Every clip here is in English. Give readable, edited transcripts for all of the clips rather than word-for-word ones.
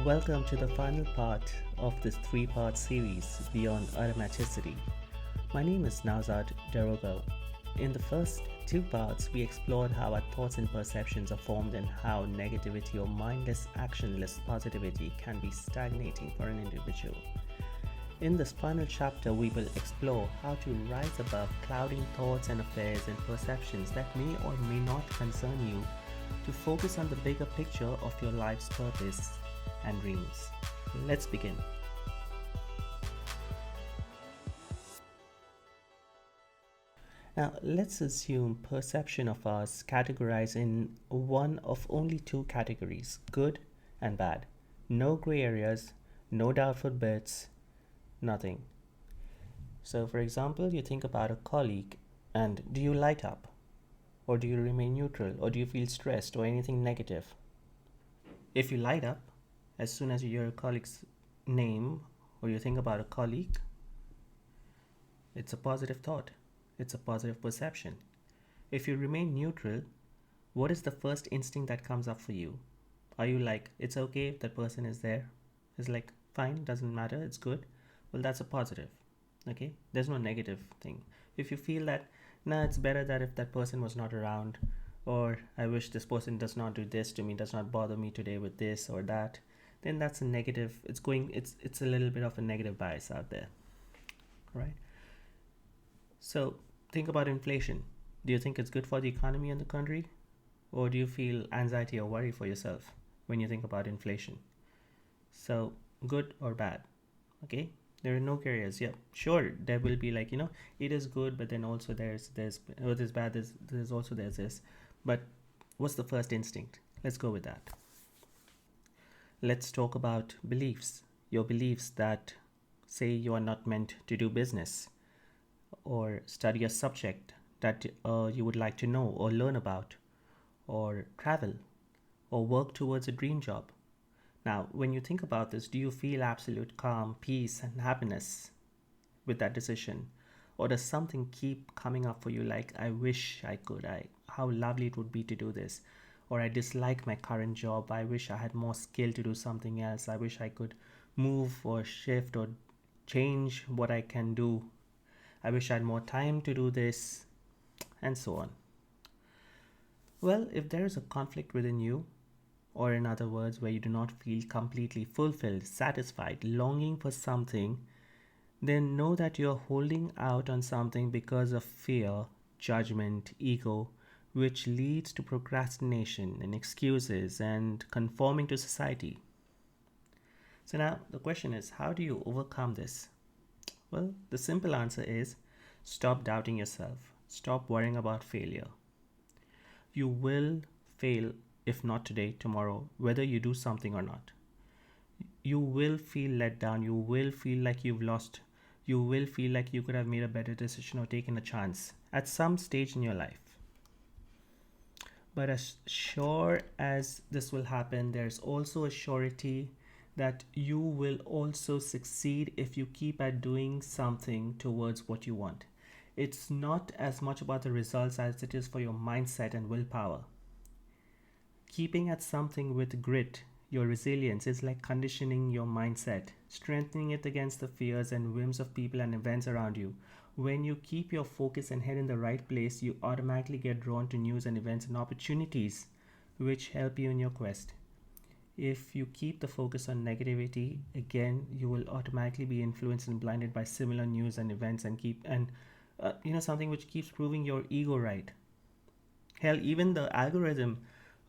Welcome to the final part of this three-part series Beyond Automaticity. My name is Nauzad Derogo. In the first two parts, we explored how our thoughts and perceptions are formed and how negativity or mindless, actionless positivity can be stagnating for an individual. In this final chapter, we will explore how to rise above clouding thoughts and affairs and perceptions that may or may not concern you to focus on the bigger picture of your life's purpose and dreams. Let's begin. Now, let's assume perception of us categorized in one of only two categories, good and bad. No gray areas, no doubtful bits, nothing. So, for example, you think about a colleague and do you light up? Or do you remain neutral? Or do you feel stressed or anything negative? If you light up, as soon as you hear a colleague's name or you think about a colleague, it's a positive thought, it's a positive perception. If you remain neutral, what is the first instinct that comes up for you? Are you like, it's okay if that person is there? It's like, fine, doesn't matter, it's good. Well, that's a positive. Okay, there's no negative thing. If you feel that, nah, it's better that if that person was not around, or I wish this person does not do this to me, does not bother me today with this or that, then that's a negative. It's a little bit of a negative bias out there, right? So think about inflation. Do you think it's good for the economy and the country, or do you feel anxiety or worry for yourself when you think about inflation? So good or bad? Okay, there are no carriers. Yeah, sure, there will be like, it is good, but then also there's what is bad, there's also there's this. But what's the first instinct? Let's go with that. Let's talk about beliefs. Your beliefs that say you are not meant to do business or study a subject that you would like to know or learn about or travel or work towards a dream job. Now, when you think about this, do you feel absolute calm, peace, and happiness with that decision? Or does something keep coming up for you like, I wish I could, how lovely it would be to do this? Or I dislike my current job, I wish I had more skill to do something else, I wish I could move or shift or change what I can do, I wish I had more time to do this, and so on. Well, if there is a conflict within you, or in other words, where you do not feel completely fulfilled, satisfied, longing for something, then know that you're holding out on something because of fear, judgment, ego, which leads to procrastination and excuses and conforming to society. So now the question is, how do you overcome this? Well, the simple answer is stop doubting yourself. Stop worrying about failure. You will fail if not today, tomorrow, whether you do something or not. You will feel let down. You will feel like you've lost. You will feel like you could have made a better decision or taken a chance at some stage in your life. But as sure as this will happen, there's also a surety that you will also succeed if you keep at doing something towards what you want. It's not as much about the results as it is for your mindset and willpower. Keeping at something with grit, your resilience, is like conditioning your mindset, strengthening it against the fears and whims of people and events around you. When you keep your focus and head in the right place, you automatically get drawn to news and events and opportunities which help you in your quest. If you keep the focus on negativity, again, you will automatically be influenced and blinded by similar news and events and something which keeps proving your ego right. Hell, even the algorithm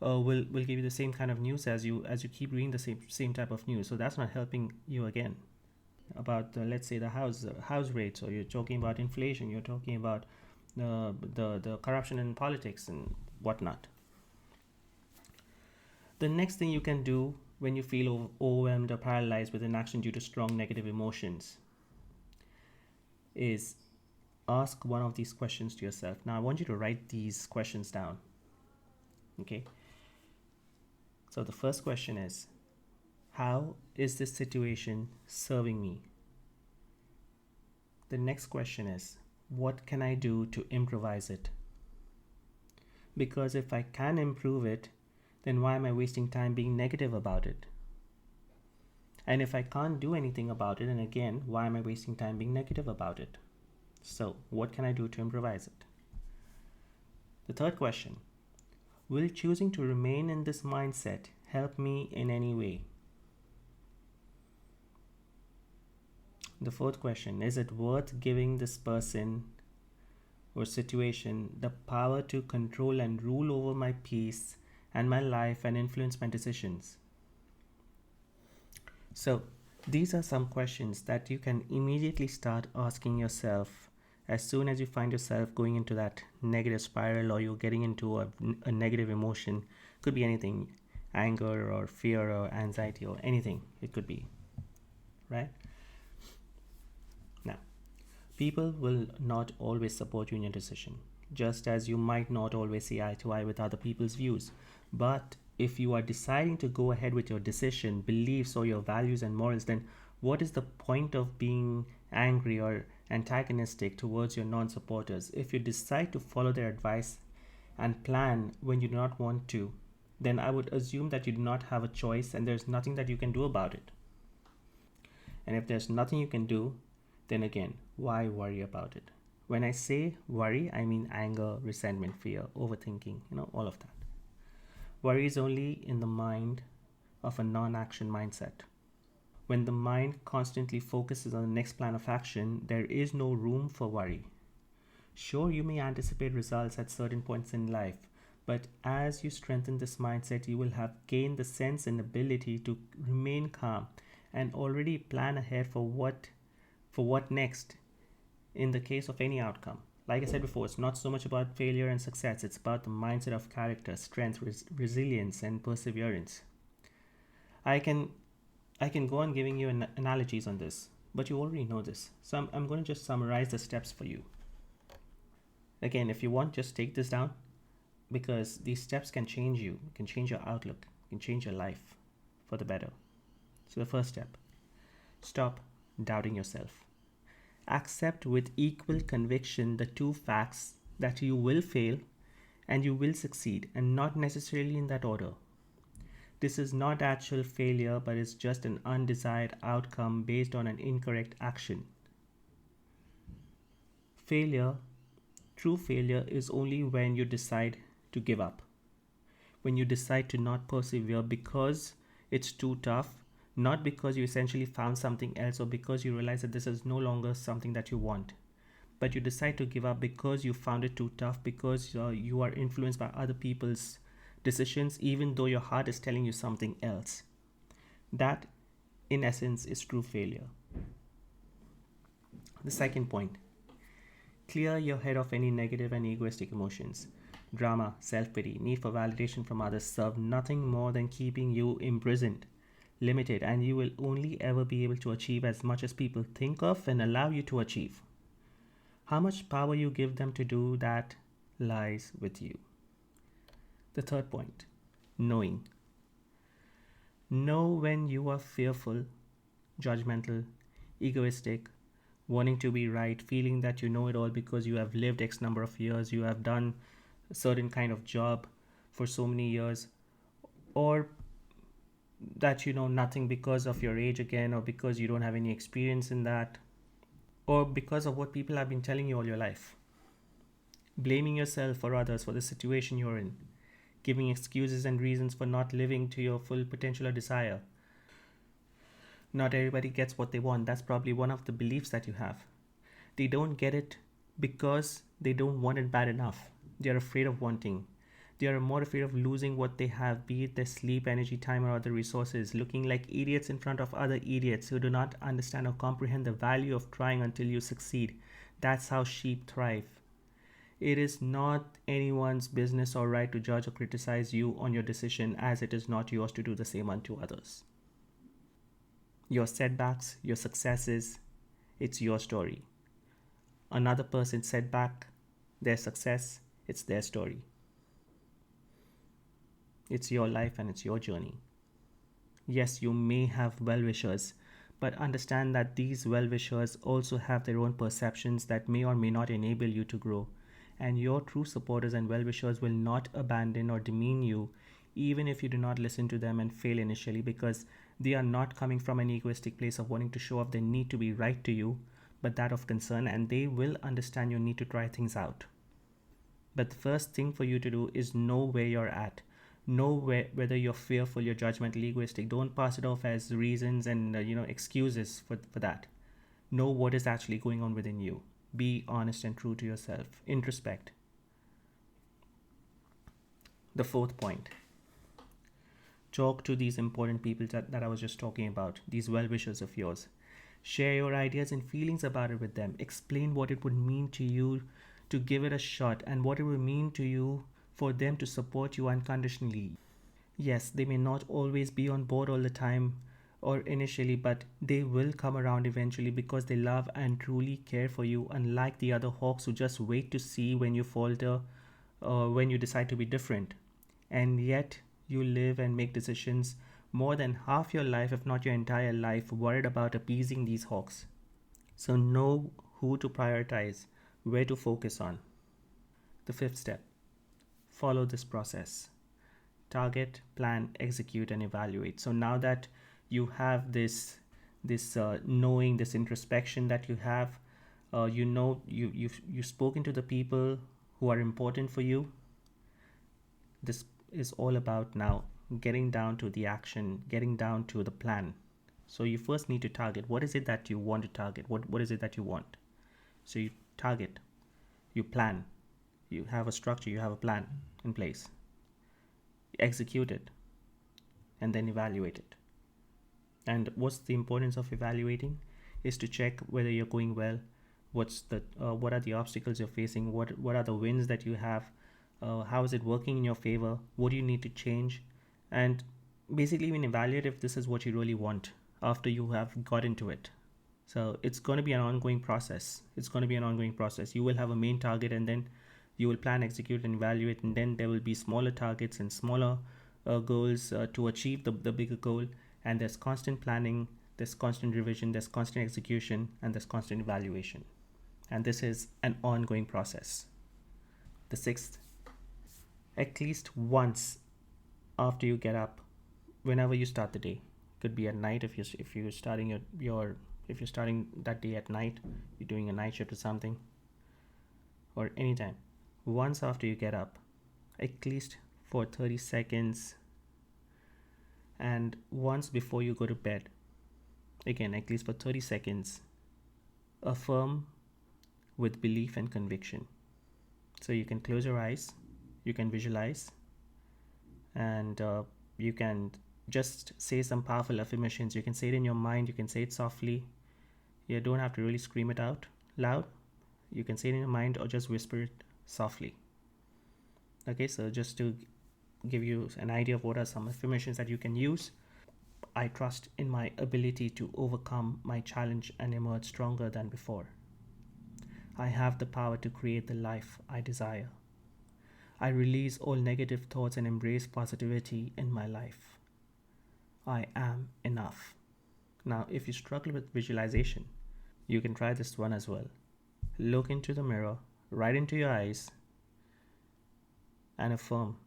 will give you the same kind of news as you keep reading the same type of news. So that's not helping you again. About let's say the house rates, or you're talking about inflation, you're talking about the corruption in politics and whatnot. The next thing you can do when you feel overwhelmed or paralyzed with inaction due to strong negative emotions is ask one of these questions to yourself. Now I want you to write these questions down. Okay. So the first question is, how is this situation serving me? The next question is, what can I do to improvise it? Because if I can improve it, then why am I wasting time being negative about it? And if I can't do anything about it, then again, why am I wasting time being negative about it? So, what can I do to improvise it? The third question: will choosing to remain in this mindset help me in any way? The fourth question: is it worth giving this person or situation the power to control and rule over my peace and my life and influence my decisions? So, these are some questions that you can immediately start asking yourself as soon as you find yourself going into that negative spiral or you're getting into a negative emotion. Could be anything: anger or fear or anxiety or anything, it could be, right? Now, people will not always support you in your decision, just as you might not always see eye to eye with other people's views. But if you are deciding to go ahead with your decision, beliefs, or your values and morals, then what is the point of being angry or antagonistic towards your non supporters? If you decide to follow their advice and plan when you do not want to, then I would assume that you do not have a choice and there's nothing that you can do about it. And if there's nothing you can do, then again, why worry about it? When I say worry, I mean anger, resentment, fear, overthinking, all of that. Worry is only in the mind of a non action mindset. When the mind constantly focuses on the next plan of action, there is no room for worry. Sure, you may anticipate results at certain points in life, but as you strengthen this mindset, you will have gained the sense and ability to remain calm and already plan ahead for what next in the case of any outcome. Like I said before, it's not so much about failure and success, it's about the mindset of character, strength, resilience, and perseverance. I can I can go on giving you analogies on this, but you already know this. So I'm going to just summarize the steps for you. Again, if you want, just take this down because these steps can change you, can change your outlook, can change your life for the better. So the first step: stop doubting yourself. Accept with equal conviction the two facts that you will fail and you will succeed, and not necessarily in that order. This is not actual failure, but is just an undesired outcome based on an incorrect action. Failure, true failure, is only when you decide to give up, when you decide to not persevere because it's too tough, not because you essentially found something else or because you realize that this is no longer something that you want, but you decide to give up because you found it too tough, because you are influenced by other people's decisions, even though your heart is telling you something else. That, in essence, is true failure. The second point: clear your head of any negative and egoistic emotions. Drama, self pity, need for validation from others serve nothing more than keeping you imprisoned, limited, and you will only ever be able to achieve as much as people think of and allow you to achieve. How much power you give them to do that lies with you. The third point: knowing. Know when you are fearful, judgmental, egoistic, wanting to be right, feeling that you know it all because you have lived X number of years, you have done a certain kind of job for so many years, or that you know nothing because of your age again, or because you don't have any experience in that, or because of what people have been telling you all your life. Blaming yourself or others for the situation you're in, giving excuses and reasons for not living to your full potential or desire. Not everybody gets what they want. That's probably one of the beliefs that you have. They don't get it because they don't want it bad enough. They are afraid of wanting. They are more afraid of losing what they have, be it their sleep, energy, time, or other resources, looking like idiots in front of other idiots who do not understand or comprehend the value of trying until you succeed. That's how sheep thrive. It is not anyone's business or right to judge or criticize you on your decision, as it is not yours to do the same unto others. Your setbacks, your successes, it's your story. Another person's setback, their success, it's their story. It's your life and it's your journey. Yes, you may have well wishers, but understand that these well wishers also have their own perceptions that may or may not enable you to grow. And your true supporters and well wishers will not abandon or demean you, even if you do not listen to them and fail initially, because they are not coming from an egoistic place of wanting to show off their need to be right to you, but that of concern, and they will understand your need to try things out. But the first thing for you to do is know where you're at. Know whether you're fearful, you're judgmental, egoistic. Don't pass it off as reasons and excuses for that. Know what is actually going on within you. Be honest and true to yourself. Introspect. The fourth point: talk to these important people that I was just talking about, these well wishers of yours. Share your ideas and feelings about it with them. Explain what it would mean to you to give it a shot and what it would mean to you for them to support you unconditionally. Yes, they may not always be on board all the time or initially, but they will come around eventually because they love and truly care for you, unlike the other hawks who just wait to see when you falter or when you decide to be different. And yet, you live and make decisions more than half your life, if not your entire life, worried about appeasing these hawks. So, know who to prioritize, where to focus on. The fifth step: follow this process. Target, plan, execute, and evaluate. So now that you have this knowing, this introspection that you have, you've spoken to the people who are important for you. This is all about now getting down to the action, getting down to the plan. So you first need to target. What is it that you want to target? What is it that you want? So you target, you plan, you have a structure, you have a plan in place. Execute it, and then evaluate it. And what's the importance of evaluating is to check whether you're going well. What are the obstacles you're facing? What are the wins that you have? How is it working in your favor? What do you need to change? And basically even evaluate if this is what you really want after you have got into it. So it's going to be an ongoing process. You will have a main target, and then you will plan, execute, and evaluate, and then there will be smaller targets and smaller goals to achieve the bigger goal. And there's constant planning, there's constant revision, there's constant execution, and there's constant evaluation. And this is an ongoing process. The sixth: at least once after you get up, whenever you start the day, could be at night if you're starting if you're starting that day at night, you're doing a night shift or something, or anytime. Once after you get up, at least for 30 seconds, and once before you go to bed, again at least for 30 seconds, affirm with belief and conviction. So you can close your eyes, you can visualize, and you can just say some powerful affirmations. You can say it in your mind, you can say it softly. You don't have to really scream it out loud. You can say it in your mind or just whisper it softly. Okay, so just to give you an idea of what are some affirmations that you can use: I trust in my ability to overcome my challenge and emerge stronger than before. I have the power to create the life I desire. I release all negative thoughts and embrace positivity in my life. I am enough. Now, if you struggle with visualization, you can try this one as well. Look into the mirror, right into your eyes, and affirm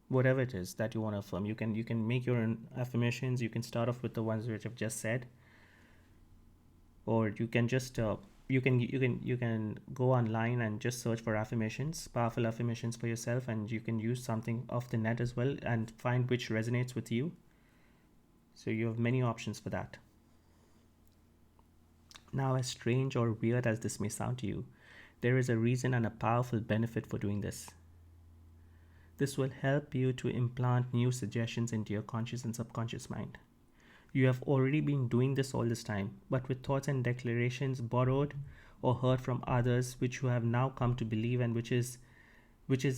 whatever it is that you want to affirm. You can make your own affirmations. You can start off with the ones which I've just said, or you can just you can go online and just search for affirmations, powerful affirmations for yourself, and you can use something off the net as well and find which resonates with you. So you have many options for that. Now, as strange or weird as this may sound to you, there is a reason and a powerful benefit for doing this. This will help you to implant new suggestions into your conscious and subconscious mind. You have already been doing this all this time, but with thoughts and declarations borrowed or heard from others, which you have now come to believe, and which is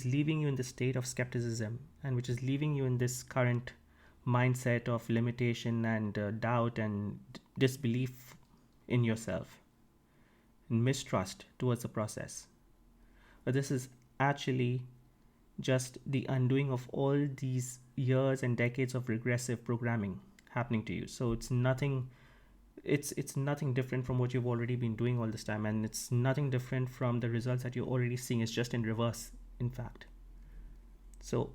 leaving you in the state of skepticism, and which is leaving you in this current mindset of limitation and doubt and disbelief in yourself and mistrust towards the process. But this is actually just the undoing of all these years and decades of regressive programming happening to you. So it's nothing different from what you've already been doing all this time, and it's nothing different from the results that you're already seeing. It's just in reverse, in fact. So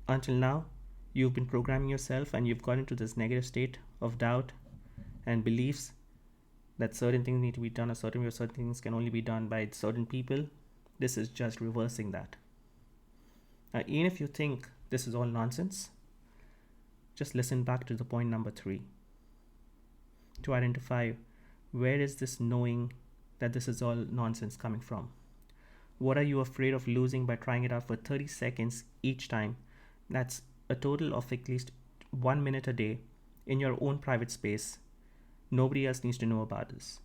Until now, you've been programming yourself and you've got into this negative state of doubt and beliefs that certain things need to be done a certain way, or certain things can only be done by certain people. This is just reversing that. Now, even if you think this is all nonsense, just listen back to the point number 3 to identify where is this knowing that this is all nonsense coming from. What are you afraid of losing by trying it out for 30 seconds each time? That's a total of at least 1 minute a day in your own private space. Nobody else needs to know about this.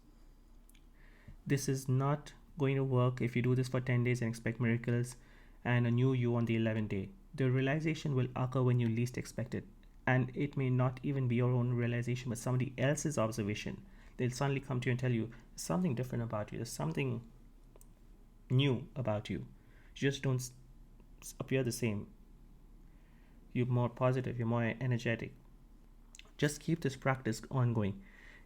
This is not going to work if you do this for 10 days and expect miracles and a new you on the 11th day. The realization will occur when you least expect it. And it may not even be your own realization, but somebody else's observation. They'll suddenly come to you and tell you there's something different about you. There's something new about you. You just don't appear the same. You're more positive. You're more energetic. Just keep this practice ongoing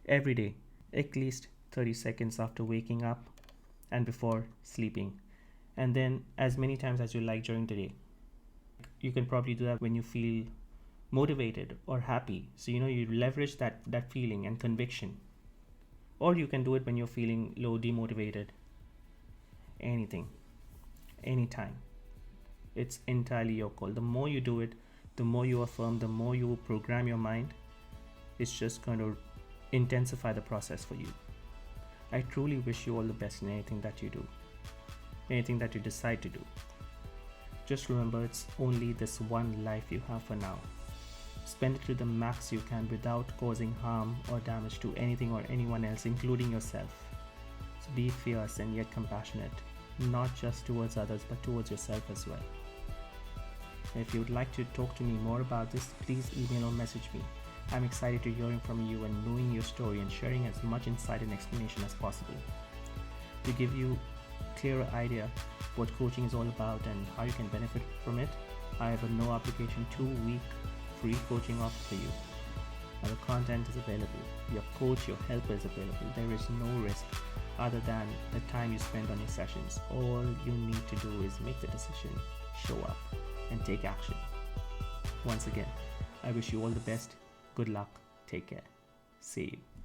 every day, at least 30 seconds after waking up and before sleeping. And then as many times as you like during the day. You can probably do that when you feel motivated or happy. So, you leverage that feeling and conviction. Or you can do it when you're feeling low, demotivated. Anything. Anytime. It's entirely your call. The more you do it, the more you affirm, the more you program your mind. It's just going to intensify the process for you. I truly wish you all the best in anything that you do. Anything that you decide to do. Just remember, it's only this one life you have for now. Spend it to the max you can without causing harm or damage to anything or anyone else, including yourself. So be fierce and yet compassionate, not just towards others, but towards yourself as well. If you would like to talk to me more about this, please email or message me. I'm excited to hearing from you and knowing your story and sharing as much insight and explanation as possible. To give you a clearer idea what coaching is all about and how you can benefit from it, I have a no obligation 2-week free coaching offer for you. Now, the content is available. Your coach, your helper is available. There is no risk other than the time you spend on your sessions. All you need to do is make the decision, show up, and take action. Once again, I wish you all the best. Good luck. Take care. See you.